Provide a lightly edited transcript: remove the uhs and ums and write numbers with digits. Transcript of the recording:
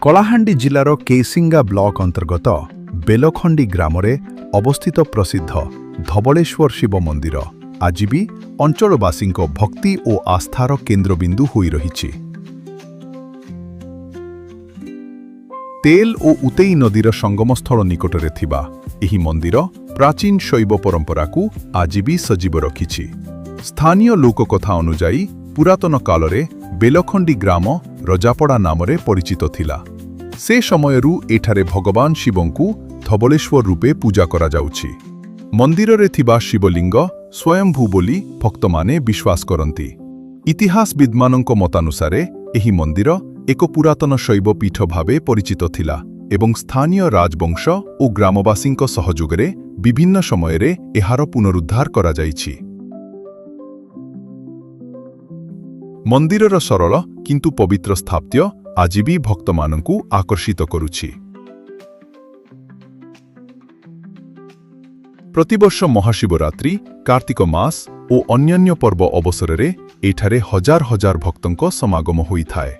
କଳାହାଣ୍ଡି ଜିଲ୍ଲାର କେସିଙ୍ଗା ବ୍ଲକ ଅନ୍ତର୍ଗତ ବେଲଖଣ୍ଡି ଗ୍ରାମରେ ଅବସ୍ଥିତ ପ୍ରସିଦ୍ଧ ଧବଳେଶ୍ୱର ଶିବ ମନ୍ଦିର ଆଜି ବି ଅଞ୍ଚଳବାସୀଙ୍କ ଭକ୍ତି ଓ ଆସ୍ଥାର କେନ୍ଦ୍ରବିନ୍ଦୁ ହୋଇ ରହିଛି। ତେଲ ଓ ଉତେଇ ନଦୀର ସଙ୍ଗମସ୍ଥଳ ନିକଟରେ ଥିବା ଏହି ମନ୍ଦିର ପ୍ରାଚୀନ ଶୈବ ପରମ୍ପରାକୁ ଆଜି ବି ସଜୀବ ରଖିଛି। ସ୍ଥାନୀୟ ଲୋକକଥା ଅନୁଯାୟୀ ପୁରାତନ କାଳରେ ବେଲଖଣ୍ଡି ଗ୍ରାମ ରଜାପଡ଼ା ନାମରେ ପରିଚିତ ଥିଲା। ସେ ସମୟରୁ ଏଠାରେ ଭଗବାନ ଶିବଙ୍କୁ ଧବଳେଶ୍ୱର ରୂପେ ପୂଜା କରାଯାଉଛି। ମନ୍ଦିରରେ ଥିବା ଶିବଲିଙ୍ଗ ସ୍ୱୟଂଭୂ ବୋଲି ଭକ୍ତମାନେ ବିଶ୍ୱାସ କରନ୍ତି। ଇତିହାସବିଦ୍ମାନଙ୍କ ମତାନୁସାରେ ଏହି ମନ୍ଦିର ଏକ ପୁରାତନ ଶୈବ ପୀଠ ଭାବେ ପରିଚିତ ଥିଲା ଏବଂ ସ୍ଥାନୀୟ ରାଜବଂଶ ଓ ଗ୍ରାମବାସୀଙ୍କ ସହଯୋଗରେ ବିଭିନ୍ନ ସମୟରେ ଏହାର ପୁନରୁଦ୍ଧାର କରାଯାଇଛି। ମନ୍ଦିରର ସରଳ କିନ୍ତୁ ପବିତ୍ର ସ୍ଥାପତ୍ୟ ଆଜି ବି ଭକ୍ତମାନଙ୍କୁ ଆକର୍ଷିତ କରୁଛି। ପ୍ରତିବର୍ଷ ମହାଶିବରାତ୍ରି, କାର୍ତ୍ତିକ ମାସ ଓ ଅନ୍ୟାନ୍ୟ ପର୍ବ ଅବସରରେ ଏଠାରେ ହଜାର ହଜାର ଭକ୍ତଙ୍କ ସମାଗମ ହୋଇଥାଏ।